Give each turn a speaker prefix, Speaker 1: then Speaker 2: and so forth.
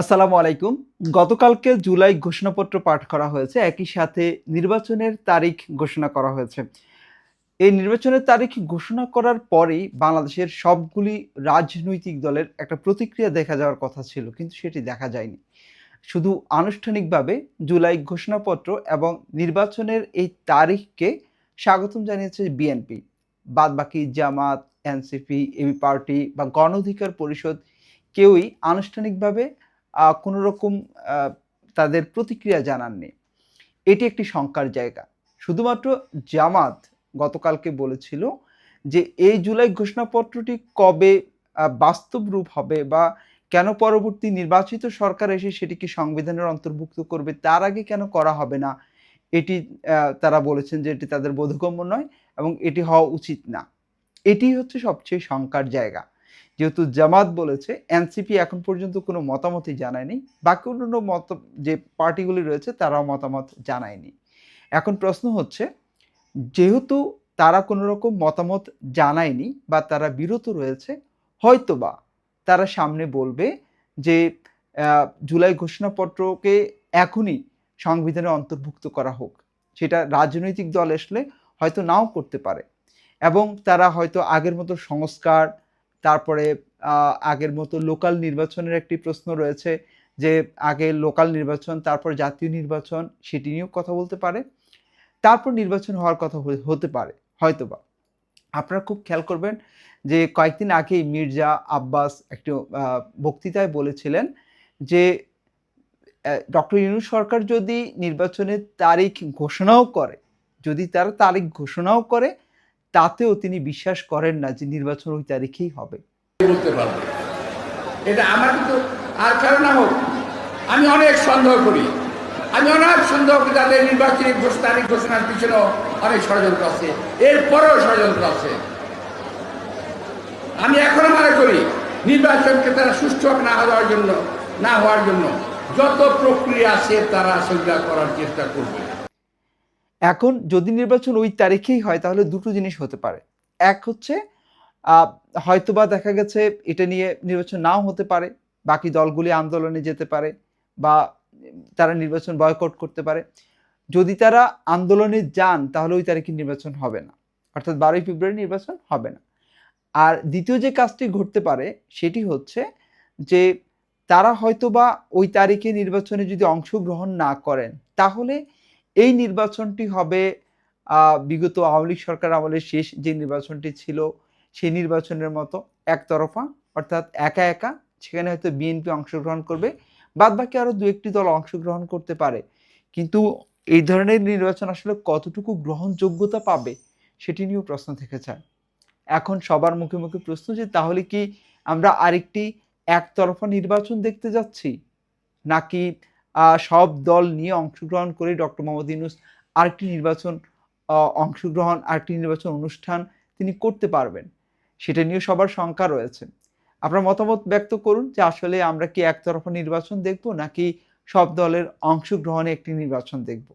Speaker 1: আসসালামু আলাইকুম। গতকালকে জুলাই ঘোষণাপত্র পাঠ করা হয়েছে। একই সাথে নির্বাচনের তারিখ ঘোষণা করা হয়েছে। এই নির্বাচনের তারিখ ঘোষণা করার পরেই বাংলাদেশের সবগুলি রাজনৈতিক দলের একটা প্রতিক্রিয়া দেখা যাওয়ার কথা ছিল। কিন্তু সেটি দেখা যায়নি। শুধু আনুষ্ঠানিকভাবে জুলাই ঘোষণাপত্র এবং নির্বাচনের এই তারিখকে স্বাগতম জানিয়েছে বিএনপি। বাদবাকি জামাত, এনসিপি, এবি পার্টি বা গণ অধিকার পরিষদ কেউই আনুষ্ঠানিকভাবে কোনো রকম আ তাদের প্রতিক্রিয়া জানাননি। এটি একটি শঙ্কার জায়গা। শুধুমাত্র জামাত গতকালকে বলেছিল যে, এই জুলাই ঘোষণাপত্রটি কবে বাস্তব রূপ হবে বা কেন পরবর্তী নির্বাচিত সরকার এসে সেটিকে সংবিধানের অন্তর্ভুক্ত করবে, তার আগে কেন করা হবে না? এটি তারা বলেছেন যে, এটি তাদের বোধগম্য নয় এবং এটি হওয়া উচিত না। এটিই হচ্ছে সবচেয়ে শঙ্কার জায়গা। যেহেতু জামাত বলেছে, এনসিপি এখন পর্যন্ত কোনো মতামতই জানায়নি। বাকি অন্যান্য যে পার্টিগুলি রয়েছে তারাও মতামত জানায়নি। এখন প্রশ্ন হচ্ছে, যেহেতু তারা কোনো রকম মতামত জানায়নি বা তারা বিরত রয়েছে, হয়তোবা তারা সামনে বলবে যে জুলাই ঘোষণাপত্রকে এখনই সংবিধানে অন্তর্ভুক্ত করা হোক। সেটা রাজনৈতিক দল আসলে হয়তো নাও করতে পারে। এবং তারা হয়তো আগের মতো সংস্কার, তারপরে আ আগের মতো লোকাল নির্বাচনের একটি প্রশ্ন রয়েছে যে, আগে লোকাল নির্বাচন, তারপর জাতীয় নির্বাচন, সেটি নিয়েও কথা বলতে পারে। তারপর নির্বাচন হওয়ার কথা হতে পারে, হয়তোবা। আপনারা খুব খেয়াল করবেন যে, কয়েকদিন আগেই মির্জা আব্বাস একটি আ বক্তৃতায় বলেছিলেন যে, ডক্টর ইউনূস সরকার যদি নির্বাচনের তারিখ ঘোষণাও করে, যদি তারা তারিখ ঘোষণাও করে, তাতেও তিনি বিশ্বাস করেন না যে নির্বাচন ওই তারিখেই হবে।
Speaker 2: বলতে পারবে এটা আমার কিন্তু আর কারণ না হোক, আমি অনেক সন্দেহ করি। আমি অনেক সন্দেহ করি তাদের নির্বাচনী তারিখ ঘোষণার পিছনেও অনেক ষড়যন্ত্র আছে, এরপরেও ষড়যন্ত্র আছে। আমি এখনো মনে করি নির্বাচনকে তারা সুষ্ঠু না হওয়ার জন্য যত প্রক্রিয়া আছে তারা সেগুলা করার চেষ্টা করবে।
Speaker 1: এখন যদি নির্বাচন ওই তারিখেই হয় তাহলে দুটো জিনিস হতে পারে। এক হচ্ছে আ হয়তোবা দেখা গেছে এটা নিয়ে নির্বাচন নাও হতে পারে। বাকি দলগুলি আন্দোলনে যেতে পারে বা তারা নির্বাচন বয়কট করতে পারে। যদি তারা আন্দোলনে যান তাহলে ওই তারিখে নির্বাচন হবে না। অর্থাৎ ১২ই ফেব্রুয়ারি নির্বাচন হবে না। আর দ্বিতীয় যে কাজটি ঘটতে পারে সেটি হচ্ছে যে, তারা হয়তোবা ওই তারিখে নির্বাচনে যদি অংশগ্রহণ না করেন, তাহলে এই নির্বাচনটি হবে আ বিগত আওয়ামী লীগ সরকার আমলের শেষ যে নির্বাচনটি ছিল, সেই নির্বাচনের মতো একতরফা। অর্থাৎ একা, একা সেখানে হয়তো বিএনপি অংশগ্রহণ করবে। বাদবাকি আরো ২-১ টি দল অংশগ্রহণ করতে পারে। কিন্তু এই ধরনের নির্বাচন আসলে কতটুকু গ্রহণযোগ্যতা পাবে, সেটি নিয়েও প্রশ্ন থেকে যায়। এখন সবার মুখে, মুখে প্রশ্ন যে তাহলে কি আমরা আরেকটি একতরফা নির্বাচন দেখতে যাচ্ছি? নাকি সব দল নিয়ে অংশগ্রহণ করে ডক্টর মোহাম্মদ ইউনূস আরেকটি নির্বাচন আরেকটি নির্বাচন অনুষ্ঠান তিনি করতে পারবেন? সেটা নিয়ে সবার শঙ্কা রয়েছে। আপনার মতামত ব্যক্ত করুন যে আসলে আমরা কি একতরফা নির্বাচন দেখব নাকি সব দলের অংশগ্রহণে একটি নির্বাচন দেখব?